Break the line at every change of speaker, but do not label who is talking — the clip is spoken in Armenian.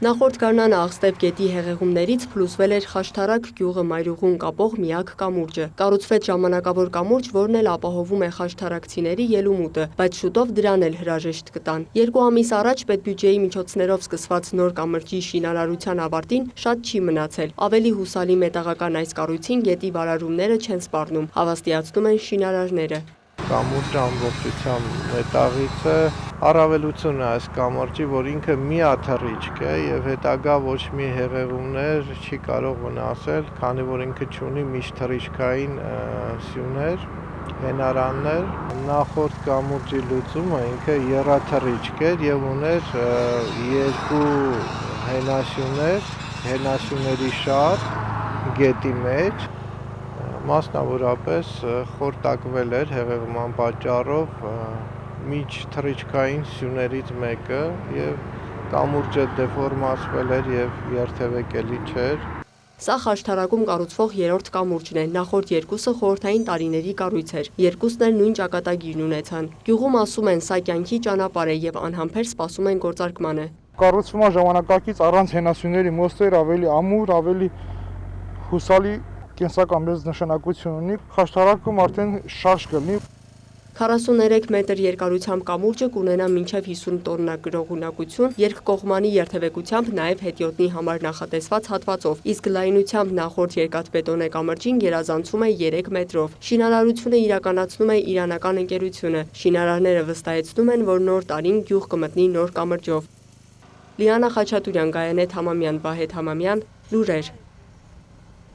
Նախորդ գարնանը Աղստև գետի հեղեղումներից փլուզվել էր Խաշթարակ գյուղը մայրուղուն կապող միակ կամուրջը։ Կառուցվեց ժամանակավոր կամուրջ, որն էլ ապահովում է խաշթարակցիների ելումուտը, բայց շուտով դրան էլ հրաժեշտ կտան։ 2 ամիս առաջ պետբյուջեի միջոցներով սկսված նոր կամրջի շինարարության ավարտին շատ չի մնացել։ Ավելի հուսալի մետաղական այս կառույցին գետի վարարումները չեն սպառնում, հավաստիացնում են շինարարները։
Կամուրջը ամբողջությամբ մետաղից է, առավելությունը այս կամրջի, որ ինքը միաթռիչք է եւ հետագա ոչ մի հեղեղումներ չի կարող վնասել, քանի որ ինքը ունի միշտ թռիչքային սյուներ, հենարաններ։ Նախորդ կամուրջի լուծումը ինքը եռաթռիչք էր եւ ուներ 2 հենասյուներ, հենասյուների շար գետի մեջ։ Մասնավորապես խորտակվել էր հեղեղման պատճառով միջթռիչքային սյուներից մեկը եւ կամուրջը դեֆորմացվել էր եւ երթևեկելի չէր։
Սա Խաշթարակում կառուցվող 3-րդ կամուրջն է, նախորդ 2-ը խորհրդային տարիների կառույց էր, 2-ն էլ նույն ճակատագիրն ունեցան։ Գյուղում ասում են, սա կյանքի ճանապարհ է եւ անհամբեր սպասում են գործարկմանը։
Կառուցվում է ժամանակակից առանց հենասյուների մոստեր, ավելի ամուր, ավելի հուսալի կենսական մեծ նշանակություն ունի։ Խաշթարակում արդեն շարժ կլինի։
43 մետր երկարությամբ կամուրջը կունենա մինչև 50 տոննա գրողունակություն, երկկողմանի երթևեկությամբ նաև հետիոտնի համար նախատեսված հատվածով, իսկ լայնությամբ նախորդ երկաթբետոնե կամրջին գերազանցում է 3 մետրով։ Շինարարությունը իրականացնում է իրանական ընկերությունը։ Շինարարները վստահեցնում են, որ նոր տարին գյուղ կմտնի նոր կամրջով։ Լիանա Խաչատուրյան, Գայանե Թամամյան, Վահե Թամամյան, լուրեր։